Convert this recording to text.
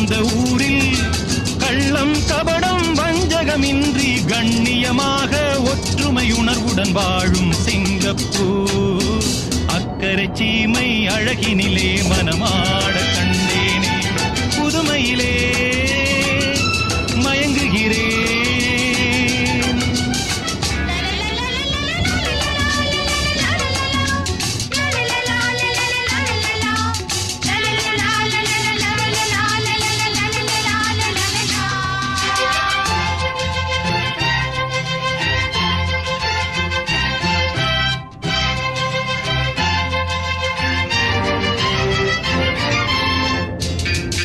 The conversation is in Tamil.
இந்த ஊரில் கள்ளம் கபடம் வஞ்சகமின்றி கண்ணியமாக ஒற்றுமை உணர்வுடன் வாழும் சிங்கப்பூர். அக்கரை சீமை அழகினிலே மனமாட கண்